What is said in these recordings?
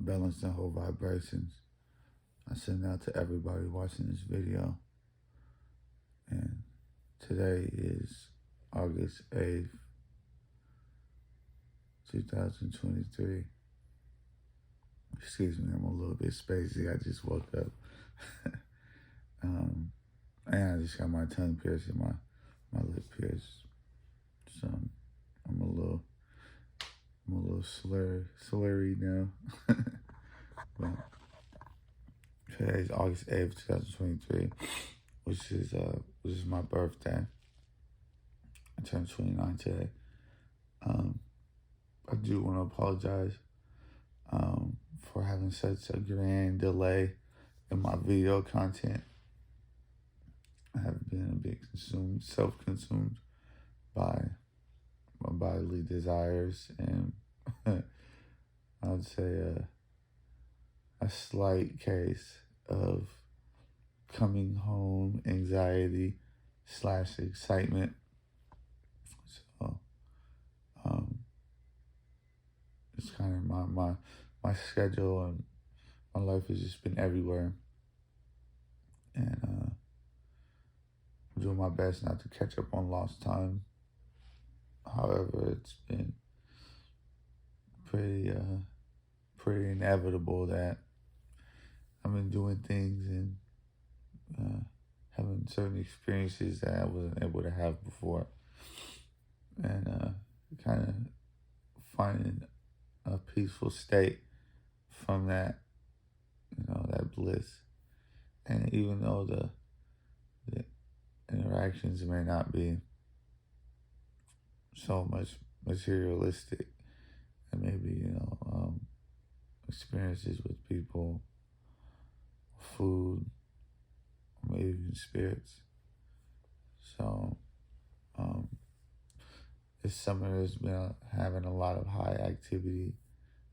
balancing whole vibrations. I send out to everybody watching this video. And today is August 8th, 2023. Excuse me, I'm a little bit spacey. I just woke up. And I just got my tongue pierced and my lip pierced. So I'm a little slurry now. But today's August 8th, 2023, which is my birthday. I turned 29 today. I do want to apologize for having such a grand delay in my video content. I have been a bit self-consumed by my bodily desires, and I would say a slight case of coming home anxiety / excitement. So it's kind of my schedule and my life has just been everywhere, and I'm doing my best not to catch up on lost time. However, it's been pretty inevitable that I've been doing things and having certain experiences that I wasn't able to have before, and kind of finding a peaceful state from that, that bliss. And even though the interactions may not be so much materialistic, and maybe experiences with people, food, or maybe even spirits. So this summer has been having a lot of high activity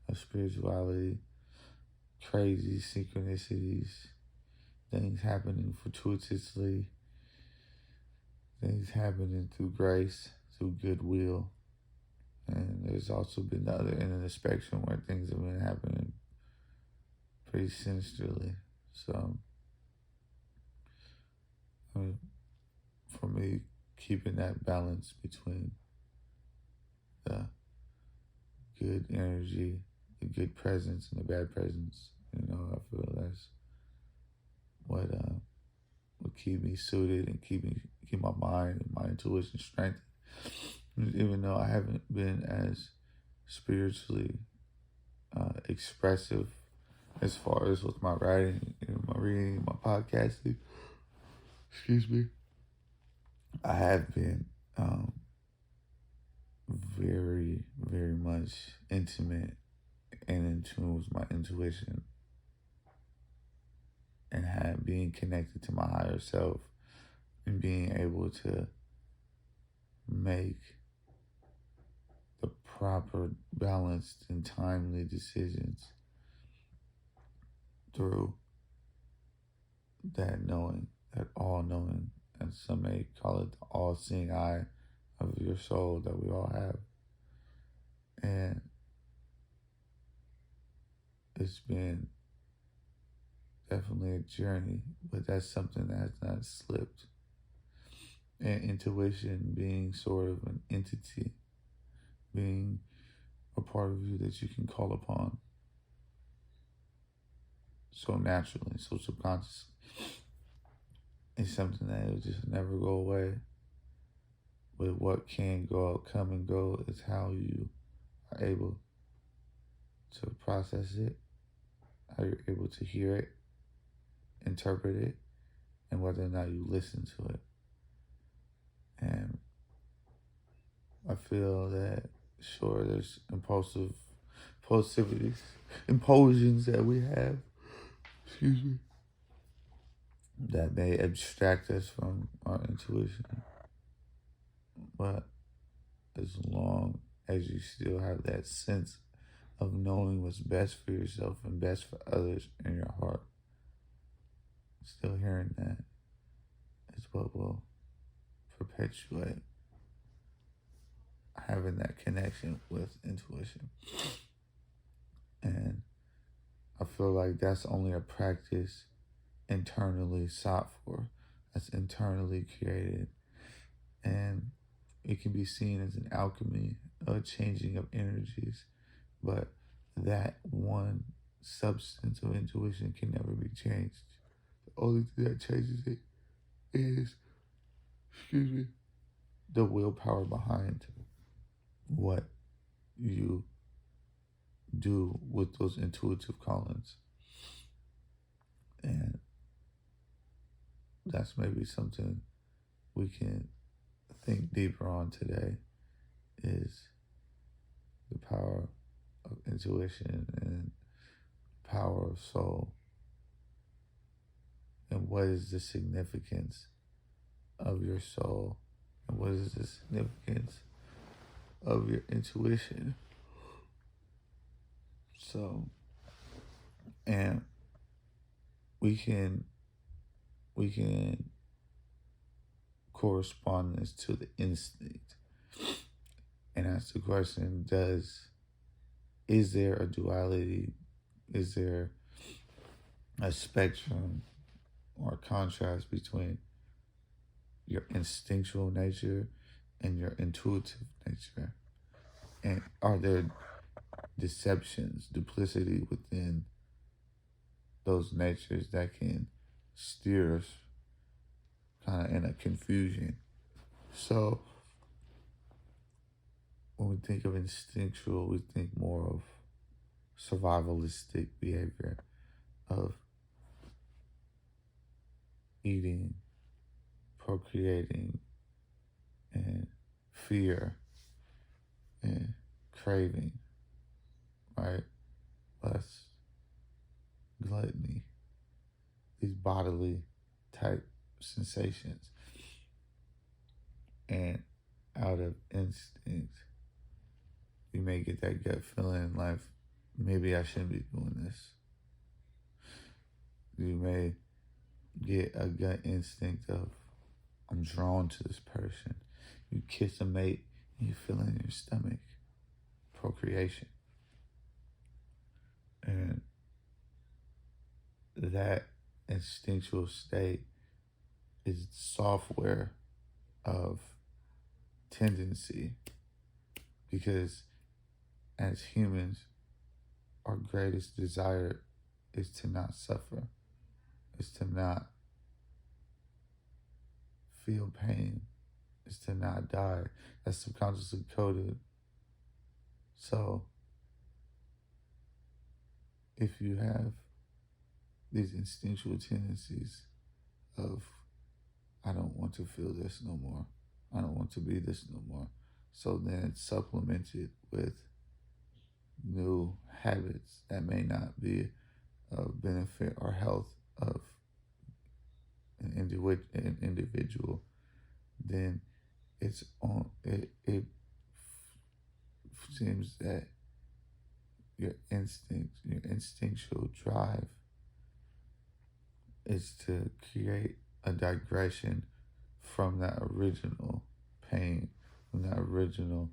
of spirituality, crazy synchronicities, things happening fortuitously, things happening through grace, through goodwill. And there's also been the other end of the spectrum where things have been happening pretty sinisterly. So, for me, keeping that balance between the good energy, the good presence, and the bad presence, I feel that's what would keep me suited and keep my mind and my intuition strengthened. Even though I haven't been as spiritually expressive as far as with my writing, my reading, my podcasting, excuse me, I have been very, very much intimate and in tune with my intuition, and being connected to my higher self, and being able to make the proper, balanced, and timely decisions through that knowing, that all-knowing, and some may call it the all-seeing eye of your soul that we all have. And it's been definitely a journey, but that's something that has not slipped. And intuition being sort of an entity, being a part of you that you can call upon so naturally, so subconsciously. It's something that will just never go away. But what can come and go is how you are able to process it, how you're able to hear it, interpret it, and whether or not you listen to it. And I feel that, sure, there's impulsions that we have, that may abstract us from our intuition. But as long as you still have that sense of knowing what's best for yourself and best for others in your heart, still hearing that is what will perpetuate having that connection with intuition. And feel like that's only a practice internally sought for, that's internally created. And it can be seen as an alchemy, a changing of energies. But that one substance of intuition can never be changed. The only thing that changes it is, excuse me, the willpower behind what you do with those intuitive callings. And that's maybe something we can think deeper on today, is the power of intuition and power of soul. And what is the significance of your soul? And what is the significance of your intuition? So, and we can correspond this to the instinct and ask the question, is there a duality? Is there a spectrum or contrast between your instinctual nature and your intuitive nature? And are there deceptions, duplicity within those natures that can steer us kind of in a confusion? So when we think of instinctual, we think more of survivalistic behavior, of eating, procreating, and fear, and craving, right? Lust, gluttony, these bodily type sensations. And out of instinct, you may get that gut feeling in life, maybe I shouldn't be doing this. You may get a gut instinct of, I'm drawn to this person. You kiss a mate and you feel it in your stomach. Procreation. And that instinctual state is software of tendency, because as humans, our greatest desire is to not suffer, is to not feel pain, is to not die. That's subconsciously coded. So if you have these instinctual tendencies of, I don't want to feel this no more, I don't want to be this no more, so then it's supplemented with new habits that may not be of benefit or health of an individual, then it seems that your instinctual drive is to create a digression from that original pain, from that original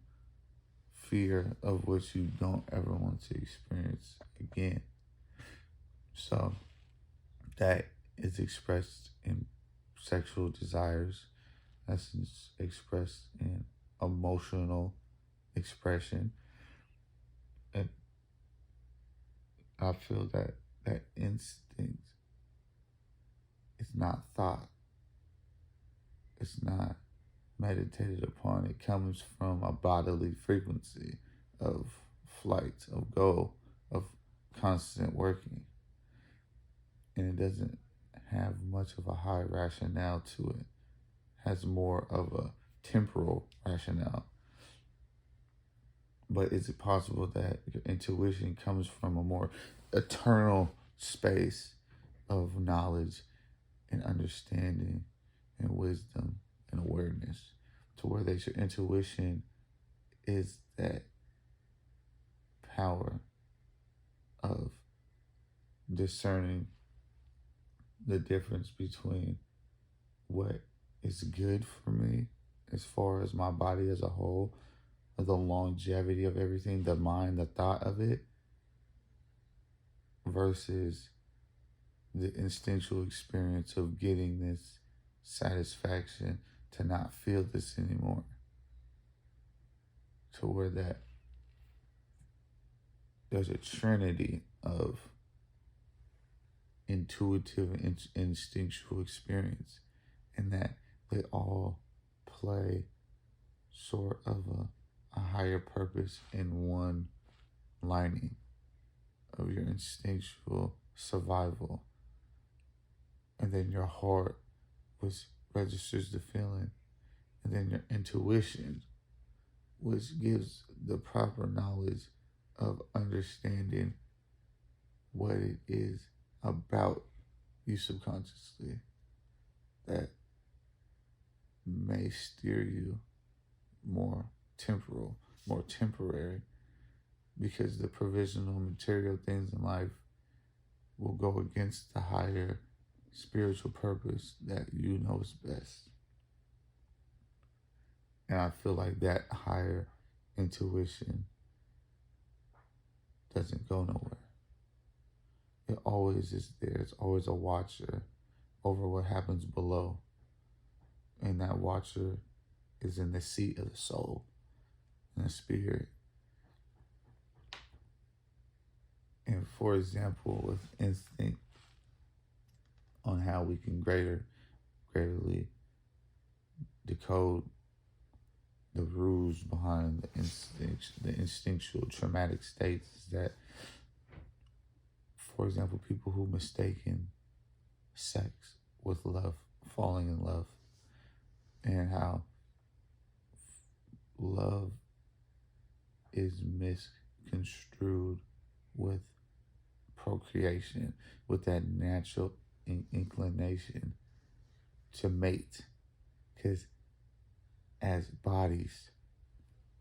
fear of which you don't ever want to experience again. So that is expressed in sexual desires, that's expressed in emotional expression. And I feel that that instinct is not thought, it's not meditated upon. It comes from a bodily frequency of flight, of goal, of constant working. And it doesn't have much of a high rationale to it. It has more of a temporal rationale. But is it possible that your intuition comes from a more eternal space of knowledge and understanding and wisdom and awareness, to where that your intuition is that power of discerning the difference between what is good for me as far as my body as a whole, the longevity of everything, the mind, the thought of it, versus the instinctual experience of getting this satisfaction to not feel this anymore. To where that there's a trinity of intuitive and instinctual experience, and that they all play sort of a higher purpose in one lining of your instinctual survival. And then your heart, which registers the feeling, and then your intuition, which gives the proper knowledge of understanding what it is about you subconsciously that may steer you more temporal, more temporary, because the provisional material things in life will go against the higher spiritual purpose that you know is best. And I feel like that higher intuition doesn't go nowhere. It always is there. It's always a watcher over what happens below. And that watcher is in the seat of the soul and the spirit. And for example, with instinct, on how we can greatly decode the rules behind the instinctual traumatic states, is that, for example, people who mistaken sex with love, falling in love, and how love is misconstrued with procreation, with that natural inclination to mate. Because as bodies,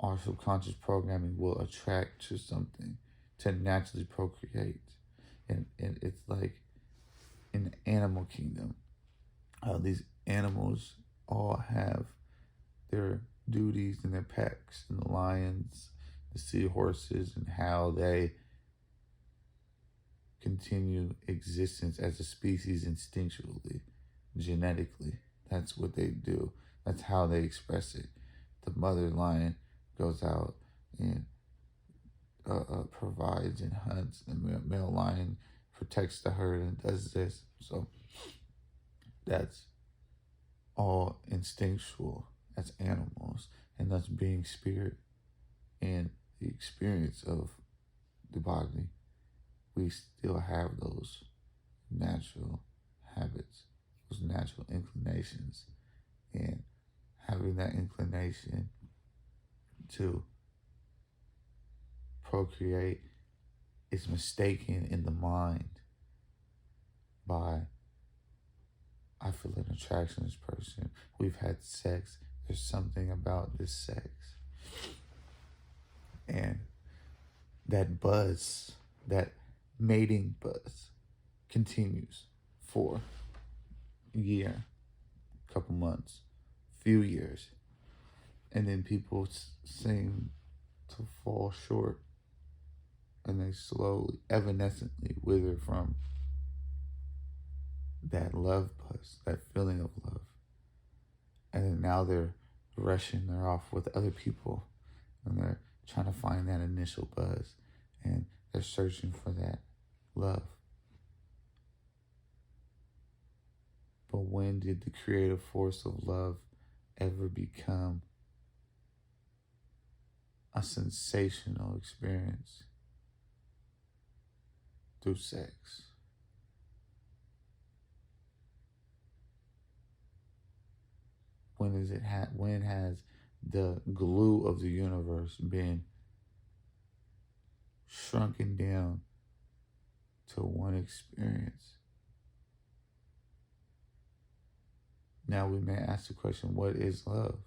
our subconscious programming will attract to something to naturally procreate. And it's like in the animal kingdom, these animals all have their duties and their packs, and the lions, the seahorses, and how they continue existence as a species instinctually, genetically. That's what they do. That's how they express it. The mother lion goes out and provides and hunts. The male lion protects the herd and does this. So that's all instinctual. That's animals. And that's being spirit and the experience of the body. We still have those natural habits, those natural inclinations. And having that inclination to procreate is mistaken in the mind by, I feel an attraction to this person. We've had sex. There's something about this sex. And that buzz, that mating buzz, continues for a year, couple months, few years. And then people seem to fall short, and they slowly, evanescently wither from that love buzz, that feeling of love. And then now they're off with other people, and they're trying to find that initial buzz, and they're searching for that love. But when did the creative force of love ever become a sensational experience through sex? When has the glue of the universe been shrunken down to one experience? Now we may ask the question, what is love?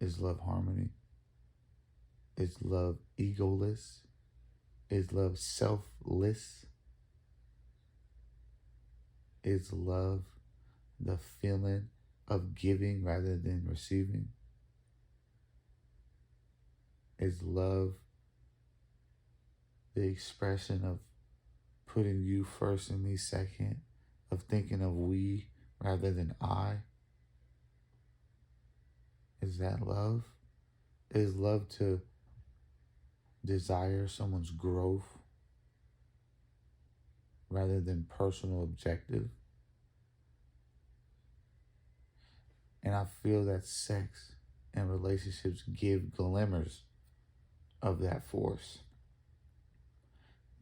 Is love harmony? Is love egoless? Is love selfless? Is love the feeling of giving rather than receiving? Is love the expression of putting you first and me second, of thinking of we rather than I? Is that love? Is love to desire someone's growth rather than personal objective? And I feel that sex and relationships give glimmers of that force,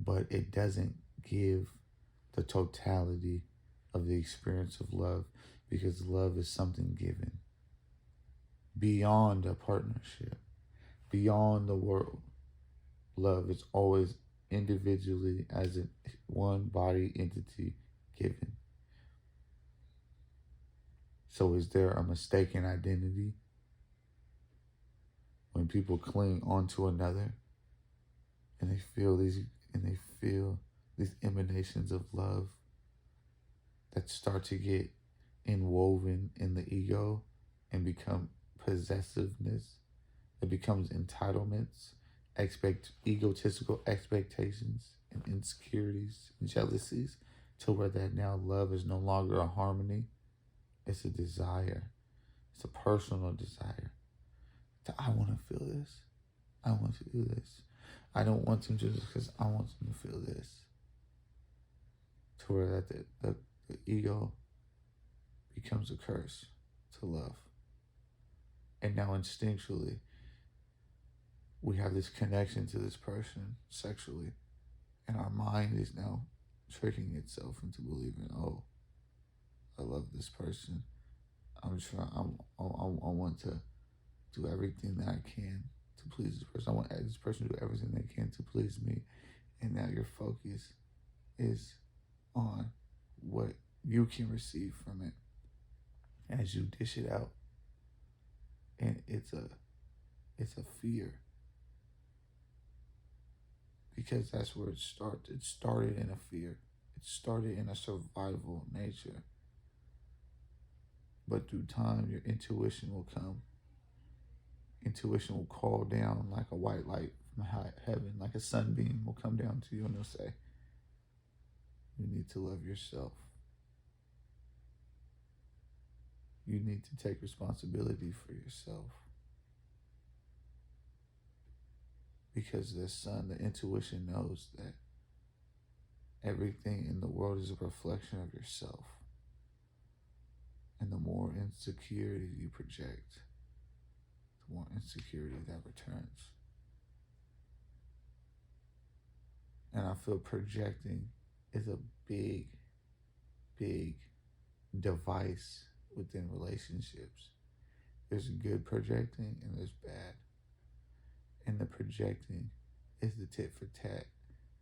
but it doesn't give the totality of the experience of love, because love is something given beyond a partnership, beyond the world. Love is always individually, as a one body entity, given. So is there a mistaken identity when people cling onto another and they feel these emanations of love that start to get inwoven in the ego and become possessiveness? It becomes entitlements, egotistical expectations, and insecurities and jealousies, to where that now love is no longer a harmony. It's a desire. It's a personal desire. I want to feel this. I want to do this. I don't want them to do this because I want them to feel this. To where that the ego becomes a curse to love. And now instinctually, we have this connection to this person sexually, and our mind is now tricking itself into believing, oh, I love this person. I want to do everything that I can to please this person. I want this person to do everything they can to please me. And now your focus is on what you can receive from it as you dish it out. And it's a fear. Because that's where it starts. It started in a fear. It started in a survival nature. But through time, your intuition will come. Intuition will call down like a white light from heaven, like a sunbeam will come down to you, and it'll say, you need to love yourself. You need to take responsibility for yourself. Because the sun, the intuition knows that everything in the world is a reflection of yourself. And the more insecurity you project, the more insecurity that returns. And I feel projecting is a big, big device within relationships. There's good projecting and there's bad. And the projecting is the tit for tat.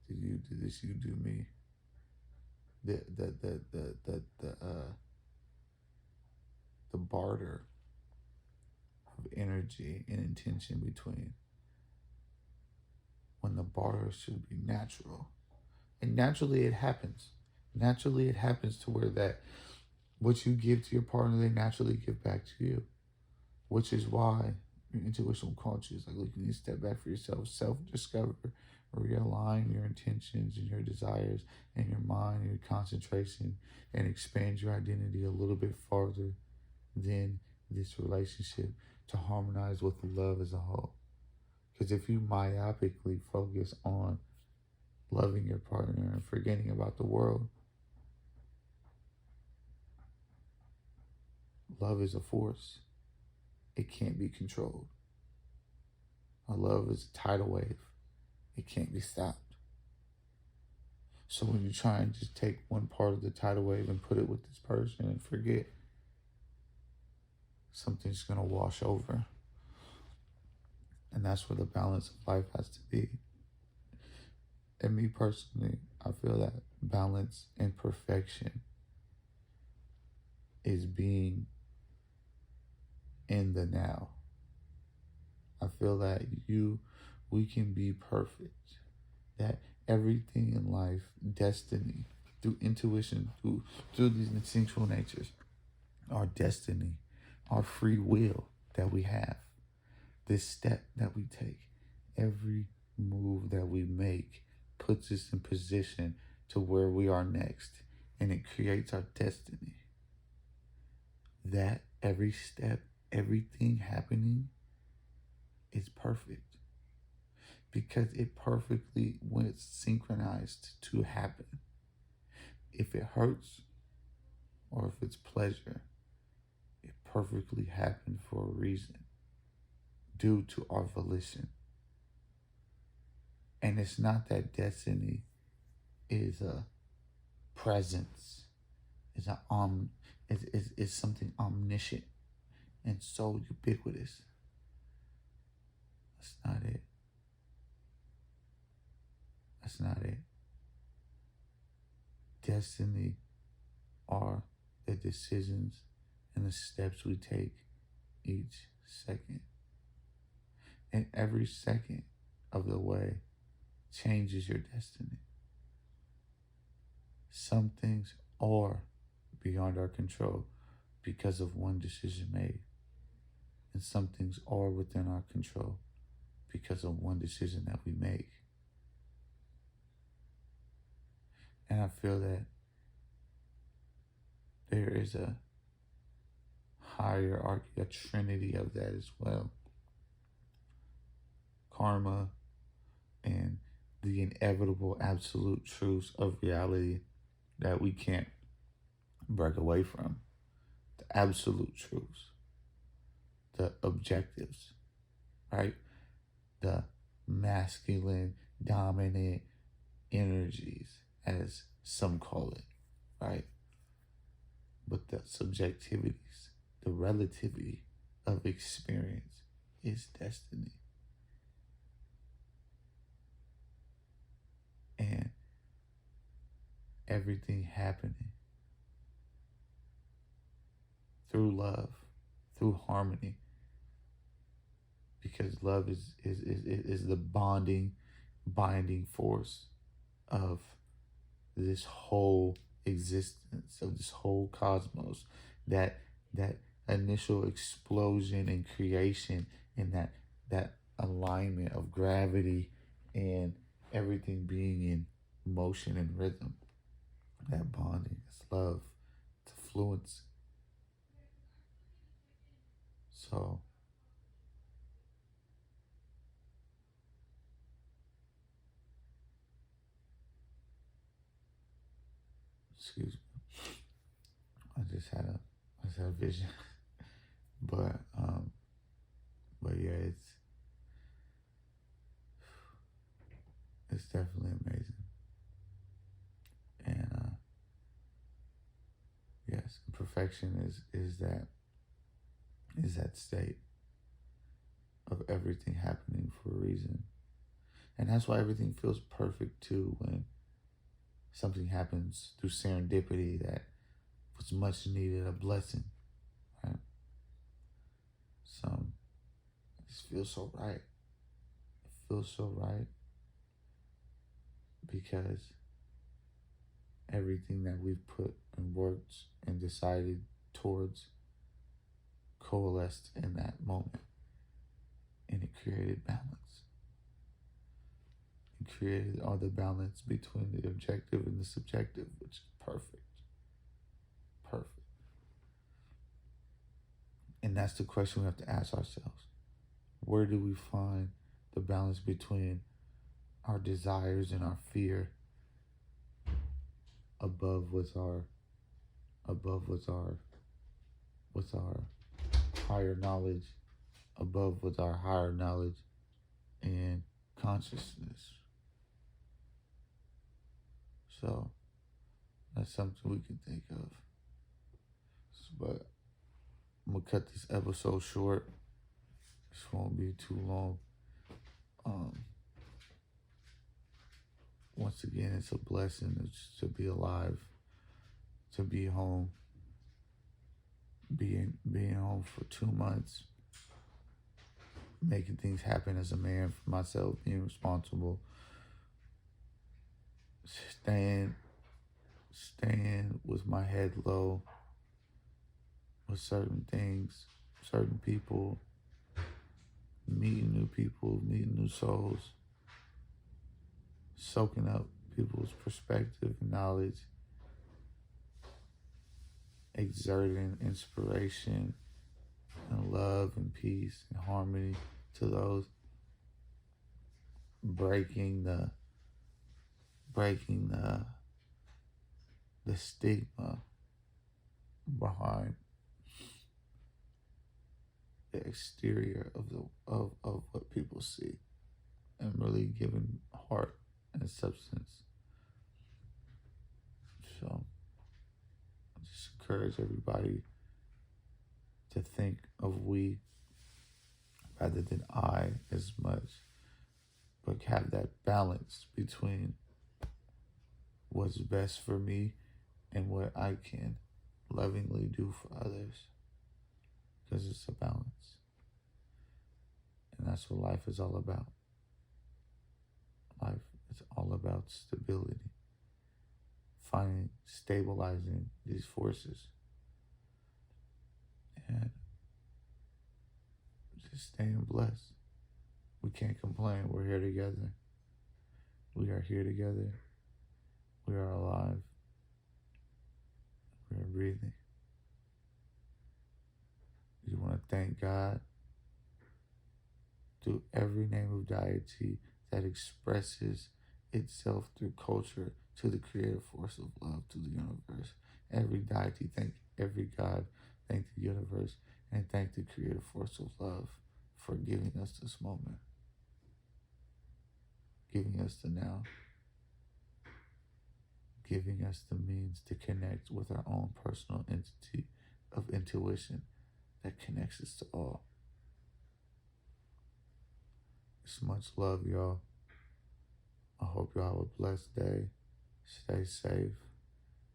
Do you do this, you do me. The barter of energy and intention between, when the barter should be natural. And naturally it happens. Naturally it happens to where that what you give to your partner, they naturally give back to you. Which is why your intuition will call you. It's like, look, you need to step back for yourself, self-discover, realign your intentions and your desires and your mind and your concentration, and expand your identity a little bit farther than this relationship to harmonize with love as a whole. Because if you myopically focus on loving your partner and forgetting about the world, love is a force. It can't be controlled. Love is a tidal wave. It can't be stopped. So when you try and just take one part of the tidal wave and put it with this person and forget, something's going to wash over. And that's where the balance of life has to be. And me personally, I feel that balance and perfection is being in the now. I feel that we can be perfect. That everything in life, destiny, through intuition, through these instinctual natures, our destiny, our free will that we have, this step that we take, every move that we make puts us in position to where we are next, and it creates our destiny. That every step, everything happening is perfect because it perfectly, when it's synchronized to happen, if it hurts or if it's pleasure, it perfectly happened for a reason due to our volition. And it's not that destiny is a presence, is a is something omniscient and so ubiquitous. That's not it. That's not it. Destiny are the decisions and the steps we take each second. And every second of the way changes your destiny. Some things are beyond our control because of one decision made. And some things are within our control because of one decision that we make. And I feel that there is a hierarchy, a trinity of that as well. Karma and the inevitable absolute truths of reality that we can't break away from. The absolute truths, the objectives, right? The masculine, dominant energies, as some call it, right? But the subjectivities, the relativity of experience is destiny. And everything happening through love, through harmony, because love is the binding force of this whole existence, of this whole cosmos, that initial explosion and creation, and that alignment of gravity and everything being in motion and rhythm. That bonding, it's love, it's fluency. So excuse me, I just had a vision. but yeah, it's definitely amazing. And yes, perfection is that state of everything happening for a reason. And that's why everything feels perfect too, when something happens through serendipity that was much needed, a blessing, right? It just feels so right. It feels so right because everything that we've put and worked and decided towards coalesced in that moment, and it created balance. It created all the balance between the objective and the subjective, which is perfect. Perfect. And that's the question we have to ask ourselves. Where do we find the balance between our desires and our fear above what's our higher knowledge, above with our higher knowledge and consciousness? So that's something we can think of. But I'm gonna cut this episode short. This won't be too long. Once again, it's a blessing to be alive, to be home, being home for 2 months, making things happen as a man for myself, being responsible, staying with my head low with certain things, certain people, meeting new people, meeting new souls, soaking up people's perspective and knowledge, exerting inspiration and love and peace and harmony to those, breaking the stigma behind the exterior of what people see, and really giving heart and substance. So I just encourage everybody to think of we rather than I as much, but have that balance between what's best for me and what I can lovingly do for others, because it's a balance. And that's what life is all about. Life is all about stability, stabilizing these forces, and just staying blessed. We can't complain. We're here together. We are here together. We are alive. We are breathing. You want to thank God through every name of deity that expresses itself through culture to the creative force of love to the universe. Every deity, thank every God, thank the universe, and thank the creative force of love for giving us this moment, giving us the now, giving us the means to connect with our own personal entity of intuition that connects us to all. It's much love, y'all. I hope y'all have a blessed day. Stay safe.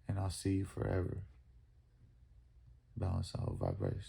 And I'll see you forever. Balance our vibrations.